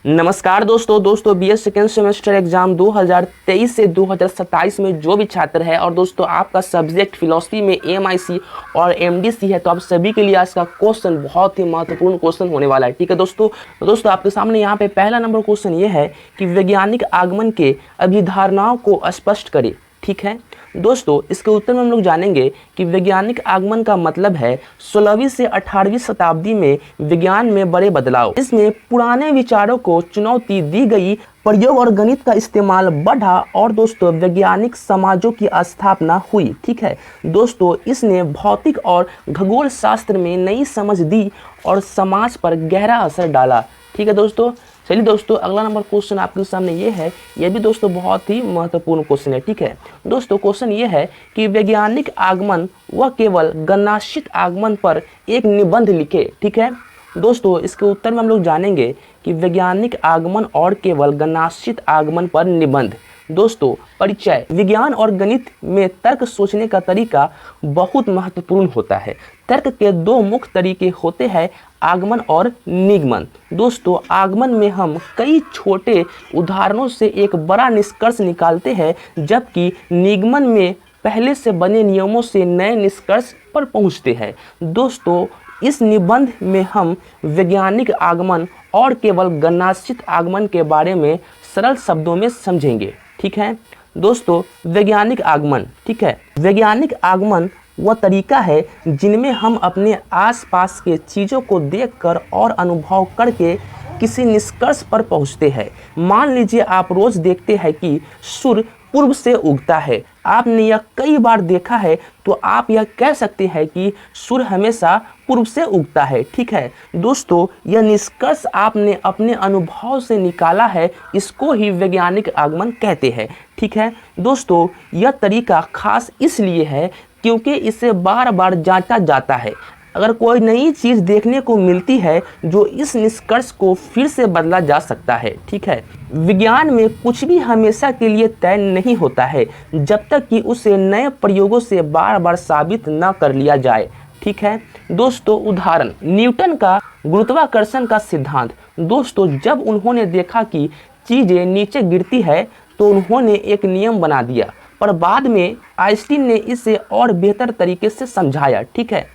नमस्कार दोस्तों BS second semester exam 2023 से 2027 में जो भी छात्र है और दोस्तों आपका सब्जेक्ट फिलॉसफी में एमआईसी और एमडीसी है तो आप सभी के लिए आज का क्वेश्चन बहुत ही महत्वपूर्ण क्वेश्चन होने वाला है। ठीक है दोस्तों आपके सामने यहाँ पे पहला नंबर क्वेश्चन ये है कि वैज्ञानिक आगमन के अभिधारणाओं को स्पष्ट करें। ठीक है दोस्तों, इसके उत्तर में हम लोग जानेंगे कि वैज्ञानिक आगमन का मतलब है 16वीं से 18वीं शताब्दी में विज्ञान में बड़े बदलाव। इसमें पुराने विचारों को चुनौती दी गई, प्रयोग और गणित का इस्तेमाल बढ़ा और दोस्तों वैज्ञानिक समाजों की स्थापना हुई। ठीक है दोस्तों, इसने भौतिक और खगोल शास्त्र में नई समझ दी और समाज पर गहरा असर डाला। ठीक है दोस्तों, चलिए दोस्तों अगला नंबर क्वेश्चन आपके सामने ये है। यह भी दोस्तों बहुत ही महत्वपूर्ण क्वेश्चन है। ठीक है दोस्तों, क्वेश्चन ये है कि वैज्ञानिक आगमन व केवल गणनाश्रित आगमन पर एक निबंध लिखे। ठीक है दोस्तों, इसके उत्तर में हम लोग जानेंगे कि वैज्ञानिक आगमन और केवल गणनाश्रित आगमन पर निबंध। दोस्तों परिचय, विज्ञान और गणित में तर्क सोचने का तरीका बहुत महत्वपूर्ण होता है। तर्क के दो मुख्य तरीके होते हैं, आगमन और निगमन। दोस्तों आगमन में हम कई छोटे उदाहरणों से एक बड़ा निष्कर्ष निकालते हैं, जबकि निगमन में पहले से बने नियमों से नए निष्कर्ष पर पहुंचते हैं। दोस्तों इस निबंध में हम वैज्ञानिक आगमन और केवल गणनाश्रित आगमन के बारे में सरल शब्दों में समझेंगे। ठीक है दोस्तों, वैज्ञानिक आगमन। ठीक है, वैज्ञानिक आगमन वह तरीका है जिनमें हम अपने आसपास के चीज़ों को देखकर और अनुभव करके किसी निष्कर्ष पर पहुंचते हैं। मान लीजिए आप रोज़ देखते हैं कि सूर्य पूर्व से उगता है। आपने यह कई बार देखा है तो आप यह कह सकते हैं कि सूर्य हमेशा पूर्व से उगता है। ठीक है दोस्तों, यह निष्कर्ष आपने अपने अनुभव से निकाला है, इसको ही वैज्ञानिक आगमन कहते हैं। ठीक है दोस्तों, यह तरीका खास इसलिए है क्योंकि इसे बार बार जांचा जाता है। अगर कोई नई चीज़ देखने को मिलती है जो इस निष्कर्ष को फिर से बदला जा सकता है। ठीक है, विज्ञान में कुछ भी हमेशा के लिए तय नहीं होता है जब तक कि उसे नए प्रयोगों से बार बार साबित न कर लिया जाए। ठीक है दोस्तों, उदाहरण न्यूटन का गुरुत्वाकर्षण का सिद्धांत। दोस्तों जब उन्होंने देखा कि चीज़ें नीचे गिरती है तो उन्होंने एक नियम बना दिया, पर बाद में आइंस्टीन ने इसे और बेहतर तरीके से समझाया। ठीक है,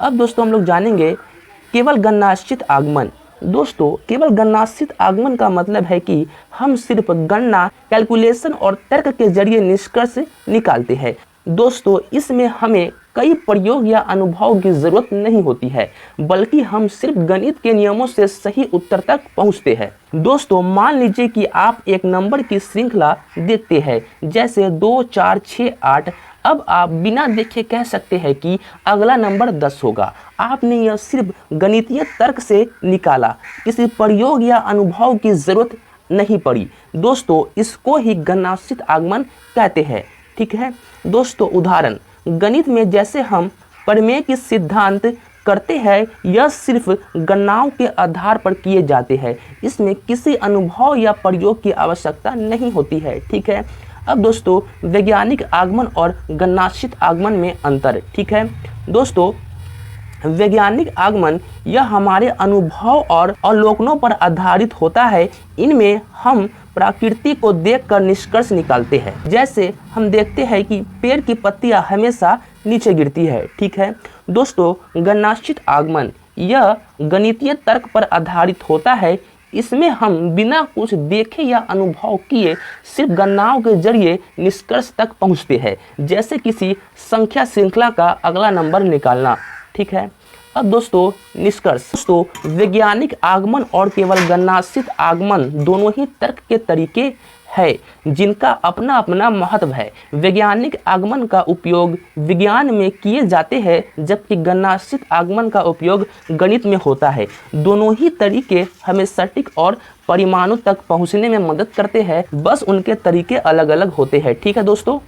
अब दोस्तों हम लोग जानेंगे केवल गणनाश्रित आगमन। दोस्तों केवल गणनाश्रित आगमन का मतलब है कि हम सिर्फ गणना, कैलकुलेशन और तर्क के जरिए निष्कर्ष निकालते हैं। दोस्तों इसमें हमें कई प्रयोग या अनुभव की ज़रूरत नहीं होती है, बल्कि हम सिर्फ गणित के नियमों से सही उत्तर तक पहुंचते हैं। दोस्तों मान लीजिए कि आप एक नंबर की श्रृंखला देखते हैं, जैसे 2, 4, 6, 8। अब आप बिना देखे कह सकते हैं कि अगला नंबर 10 होगा। आपने यह सिर्फ गणितीय तर्क से निकाला, किसी प्रयोग या अनुभव की ज़रूरत नहीं पड़ी। दोस्तों इसको ही गणनाश्रित आगमन कहते हैं। ठीक है दोस्तों, उदाहरण गणित में जैसे हम प्रमेय के सिद्धांत करते हैं, यह सिर्फ गणनाओं के आधार पर किए जाते हैं। इसमें किसी अनुभव या प्रयोग की आवश्यकता नहीं होती है। ठीक है, अब दोस्तों वैज्ञानिक आगमन और गणनाश्रित आगमन में अंतर। ठीक है दोस्तों, वैज्ञानिक आगमन यह हमारे अनुभव और अवलोकनों पर आधारित होता है। इनमें हम प्रकृति को देखकर निष्कर्ष निकालते हैं। जैसे हम देखते हैं कि पेड़ की पत्तियां हमेशा नीचे गिरती है। ठीक है दोस्तों, गणनाश्रित आगमन यह गणितीय तर्क पर आधारित होता है। इसमें हम बिना कुछ देखे या अनुभव किए सिर्फ गणनाओं के जरिए निष्कर्ष तक पहुंचते हैं, जैसे किसी संख्या श्रृंखला का अगला नंबर निकालना। ठीक है, अब दोस्तों निष्कर्ष। दोस्तों वैज्ञानिक आगमन और केवल गणनाश्रित आगमन दोनों ही तर्क के तरीके हैं जिनका अपना अपना महत्व है। वैज्ञानिक आगमन का उपयोग विज्ञान में किए जाते हैं, जबकि गणनाश्रित आगमन का उपयोग गणित में होता है। दोनों ही तरीके हमें सटीक और परिमाणों तक पहुंचने में मदद करते हैं, बस उनके तरीके अलग अलग होते हैं। ठीक है दोस्तों,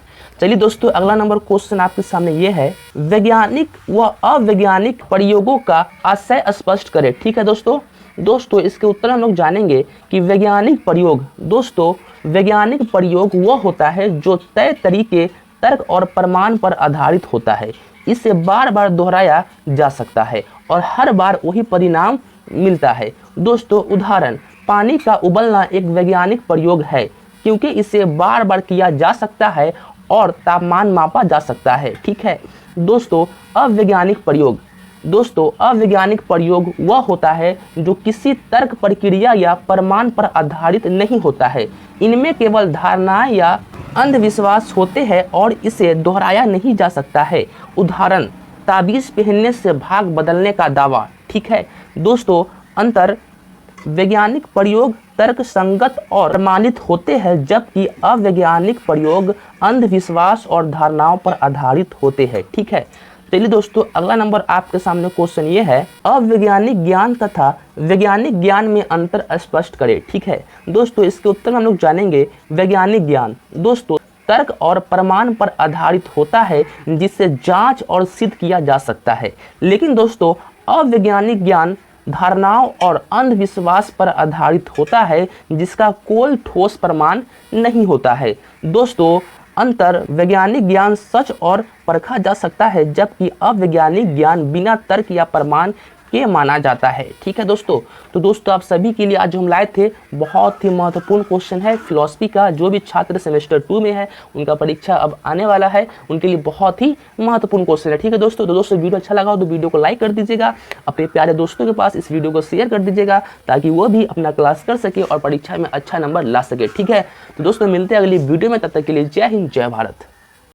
चलिए दोस्तों अगला नंबर क्वेश्चन आपके सामने ये है, वैज्ञानिक व अवैज्ञानिक प्रयोगों का आशय स्पष्ट करें। ठीक है दोस्तों इसके उत्तर हम लोग जानेंगे कि वैज्ञानिक प्रयोग। दोस्तों वैज्ञानिक प्रयोग वह होता है जो तय तरीके, तर्क और प्रमाण पर आधारित होता है। इसे बार बार दोहराया जा सकता है और हर बार वही परिणाम मिलता है। दोस्तों उदाहरण पानी का उबलना एक वैज्ञानिक प्रयोग है क्योंकि इसे बार बार किया जा सकता है और तापमान मापा जा सकता है। ठीक है दोस्तों, अवैज्ञानिक प्रयोग। दोस्तों, अवैज्ञानिक प्रयोग वह होता है जो किसी तर्क प्रक्रिया या प्रमाण पर आधारित नहीं होता है। इनमें केवल धारणाएं या अंधविश्वास होते हैं और इसे दोहराया नहीं जा सकता है। उदाहरण, ताबीज़ पहनने से भाग बदलने का दावा। ठीक है दोस्तों, अंतर वैज्ञानिक प्रयोग तर्क संगत और प्रमाणित होते हैं जबकि अवैज्ञानिक प्रयोग अंधविश्वास और धारणाओं पर आधारित होते हैं। ठीक है, चलिए दोस्तों, अगला नंबर आपके सामने क्वेश्चन ये है, अवैज्ञानिक ज्ञान तथा वैज्ञानिक ज्ञान में अंतर स्पष्ट करें। ठीक है दोस्तों, इसके उत्तर में हम लोग जानेंगे। वैज्ञानिक ज्ञान दोस्तों तर्क और प्रमाण पर आधारित होता है जिसे जांच और सिद्ध किया जा सकता है, लेकिन दोस्तों अवैज्ञानिक ज्ञान धारणाओं और अंधविश्वास पर आधारित होता है जिसका कोई ठोस प्रमाण नहीं होता है। दोस्तों अंतर वैज्ञानिक ज्ञान सच और परखा जा सकता है जबकि अवैज्ञानिक ज्ञान बिना तर्क या प्रमाण के माना जाता है। ठीक है दोस्तों, तो दोस्तों आप सभी के लिए आज हम लाए थे बहुत ही महत्वपूर्ण क्वेश्चन है फिलॉसफी का। जो भी छात्र सेमेस्टर 2 में है उनका परीक्षा अब आने वाला है, उनके लिए बहुत ही महत्वपूर्ण क्वेश्चन है। ठीक है दोस्तों, तो दोस्तों वीडियो अच्छा लगा हो तो वीडियो को लाइक कर दीजिएगा, अपने प्यारे दोस्तों के पास इस वीडियो को शेयर कर दीजिएगा ताकि वो भी अपना क्लास कर सके और परीक्षा में अच्छा नंबर ला सके। ठीक है, तो दोस्तों मिलते हैं अगली वीडियो में, तब तक के लिए जय हिंद जय भारत।